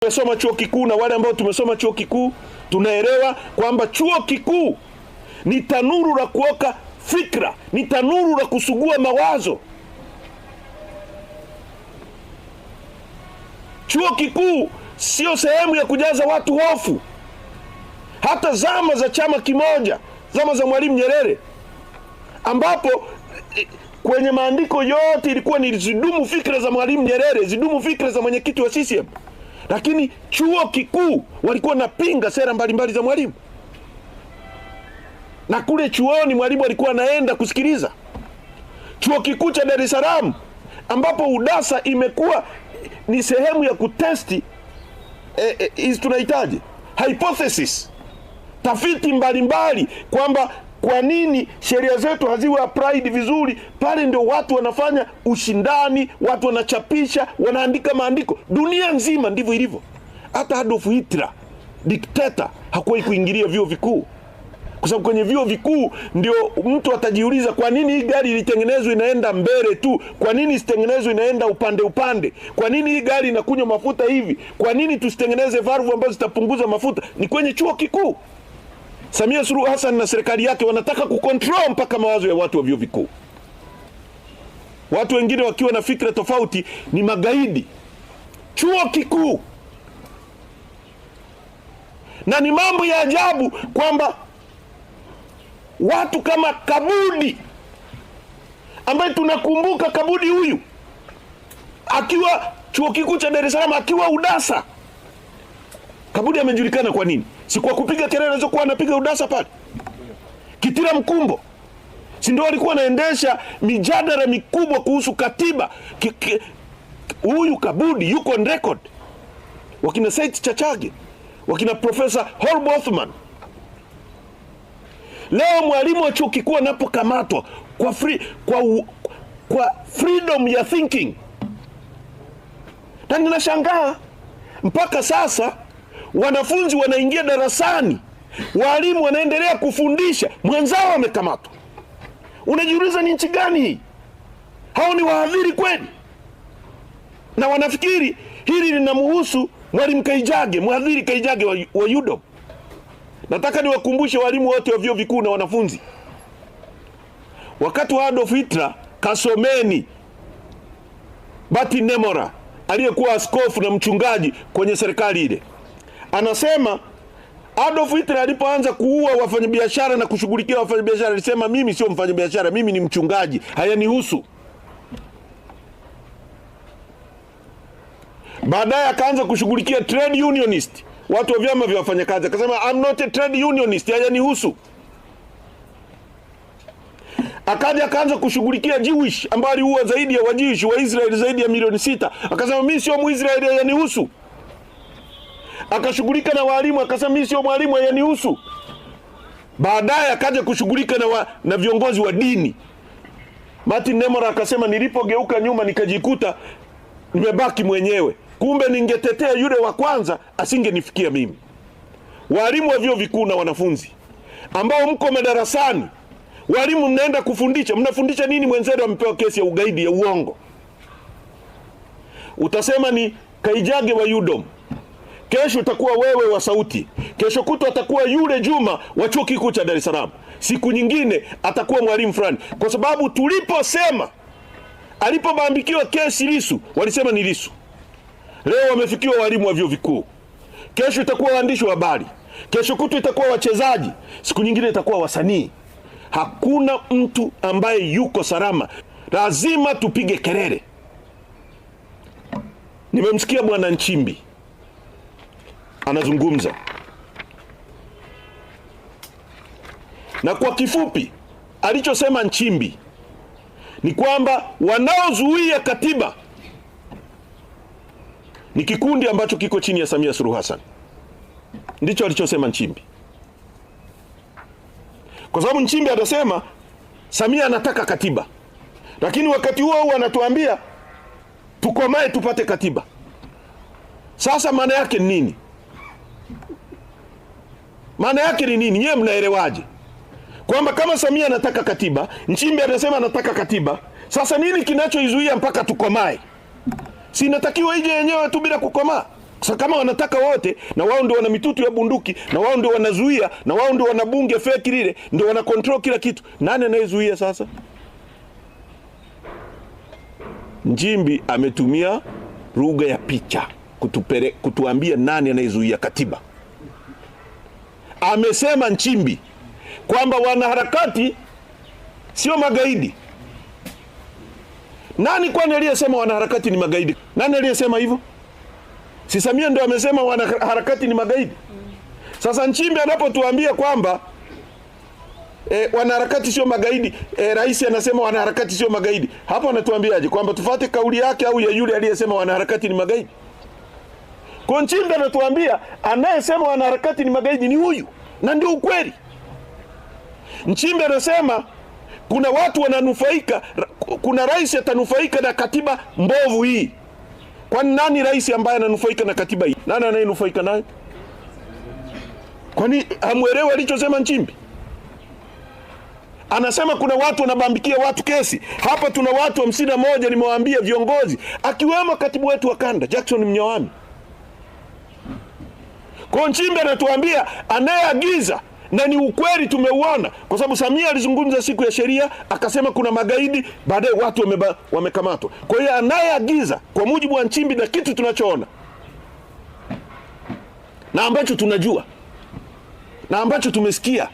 Tumesoma chuo kikuu na wale ambao tumesoma chuo kikuu tunaelewa kwamba chuo kikuu ni tanuru la kuoka fikra, ni tanuru la kusugua mawazo. Chuo kikuu sio sehemu ya kujaza watu hofu. Hata zama za chama kimoja, zama za Mwalimu Nyerere, ambapo kwenye maandiko yote ilikuwa ni zidumu fikra za Mwalimu Nyerere, zidumu fikra za mwenyekiti wa CCM. Lakini chuo kikuu walikuwa napinga sera mbalimbali za Mwalimu. Na kule chuoni Mwalimu alikuwa anaenda kusikiliza. Chuo kikuu cha Dar es Salaam, ambapo UDASA imekuwa ni sehemu ya kutesti tunahitaji hypothesis, tafiti mbalimbali kwamba kwa nini sheria zetu haziwe applied vizuri. Pale ndio watu wanafanya ushindani, watu wanachapisha, wanaandika maandiko. Dunia nzima ndivyo ilivyo. Hata Adolf Hitler, dikteta, hakuwahi kuingilia vyuo vikuu. Kwa sababu kwenye vyuo vikuu ndio mtu atajiuliza, kwa nini hii gari ilitengenezwa inaenda mbele tu? Kwa nini isitengenezwe inaenda upande upande? Kwa nini hii gari inakunywa mafuta hivi? Kwa nini tusitengeneze valve ambazo zitapunguza mafuta? Ni kwenye chuo kikuu. Samia Suluhu Hassan na serikali yake wanataka kucontrol mpaka mawazo ya watu wa vyuo vikuu. Watu wengine wakiwa na fikra tofauti ni magaidi. Chuo kikuu. Na ni mambo ya ajabu kwamba watu kama Kabudi, ambaye tunakumbuka Kabudi huyu akiwa chuo kikuu cha Dar es Salaam, akiwa UDASA. Kabudi amejulikana kwa nini? Si kwa kupiga kelele alizokuwa anapiga UDASA pale. Kitila Mkumbo, si ndio alikuwa anaendesha mijadala mikubwa kuhusu katiba. Huyu Kabudi yuko on record. Wakina Said Chachage, wakina Profesa Holbothman. Leo mwalimu wa chuo kikuu anapokamatwa kwa freedom ya thinking. Na ninashangaa mpaka sasa wanafunzi wanaingia darasani, walimu wanaendelea kufundisha, mwenzao amekamatwa. Unajiuliza ni nchi gani hii? Hao ni wahadhiri kweli? Na wanafikiri hili linamhusu Mwalimu Kaijage, mhadhiri Kaijage wa UDOM. Nataka niwakumbushe walimu wote wa vyuo vikuu na wanafunzi. Wakati wa Adolf Hitler, kasomeni Bati Nemora, aliyekuwa askofu na mchungaji kwenye serikali ile. Anasema Adolf Hitler alipoanza kuua wafanyabiashara na kushughulikia wafanyabiashara, alisema mimi sio mfanyabiashara, mimi ni mchungaji, hayanihusu. Baadaye akaanza kushughulikia trade unionist, watu wa vyama vya wafanyakazi. Akasema I'm not a trade unionist, hayanihusu. Akaanza kushughulikia Jewish, ambao aliua zaidi ya Wajewish wa Israeli zaidi ya milioni 6. Akasema mimi sio Muisraeli, hayanihusu. Akashughulika na walimu, akasema mimi sio mwalimu, hayanihusu. Baadaye akaja kushughulika na viongozi wa dini. Martin Nemora akasema nilipogeuka nyuma nikajikuta nimebaki mwenyewe. Kumbe ningetetea yule wa kwanza asingenifikia mimi. Walimu wa vyuo vikuu na wanafunzi ambao mko madarasani, walimu mnaenda kufundisha, mnafundisha nini? Mwenzenu amepewa kesi ya ugaidi ya uongo. Utasema ni Kaijage wa UDOM. Kesho utakuwa wewe wa Sauti. Kesho kutwa atakuwa yule Juma wa chuo kikuu cha Dar es Salaam. Siku nyingine atakuwa mwalimu fulani. Kwa sababu tuliposema, alipobambikiwa kesi Lissu, walisema ni Lissu. Leo wamefikiwa walimu wa vyuo vikuu. Kesho itakuwa waandishi wa habari. Kesho kutwa itakuwa wachezaji. Siku nyingine itakuwa wasanii. Hakuna mtu ambaye yuko salama. Lazima tupige kelele. Nimemsikia Bwana Nchimbi anazungumza. Na kwa kifupi alichosema Nchimbi ni kwamba wanaozuia katiba ni kikundi ambacho kiko chini ya Samia Suluhu Hassan. Ndicho alichosema Nchimbi. Kwa sababu Nchimbi atasema Samia anataka katiba, lakini wakati huo anatuambia tukomae tupate katiba. Sasa maana yake ni nini? Maana yake ni nini? Nyewe mnaelewaje? Kwamba kama Samia anataka katiba, Nchimbi anasema anataka katiba, sasa nini kinachoizuia mpaka tukomae? Si inatakiwa ije yenyewe tu bila kukomaa? Sasa kama wanataka wote, na wao ndio wana mitutu ya bunduki, na wao ndio wanazuia, na wao ndio wana bunge fake lile, ndio wana control kila kitu, nani anayezuia sasa? Nchimbi ametumia lugha ya picha kutuambia nani anayezuia katiba. Amesema Nchimbi kwamba wanaharakati sio magaidi. Nani kwani aliyesema wanaharakati ni magaidi? Nani aliyesema hivyo? Si Samia ndio amesema wanaharakati ni magaidi? Sasa Nchimbi anapotuambia kwamba wanaharakati sio magaidi, rais anasema wanaharakati sio magaidi, hapo anatuambiaje? Kwamba tufuate kauli yake au ya yule aliyesema wanaharakati ni magaidi? Kwa Nchimbi anatuambia anayesema wanaharakati ni magaidi ni huyu, na ndio ukweli. Nchimbi anasema kuna watu wananufaika, kuna rais atanufaika na katiba mbovu hii. Kwani nani rais ambaye ananufaika na katiba hii? Nani anayenufaika nayo? Kwani hamuelewi alichosema Nchimbi? Anasema kuna watu wanabambikia watu kesi. Hapa tuna watu 51 nimewaambia, viongozi, akiwemo katibu wetu wa kanda Jackson Mnyawami. Kwa Nchimbi anatuambia anayeagiza, na ni ukweli tumeuona, kwa sababu Samia alizungumza siku ya sheria akasema kuna magaidi, baadaye watu wamekamatwa. Kwa hiyo anayeagiza kwa mujibu wa Nchimbi na kitu tunachoona na ambacho tunajua na ambacho tumesikia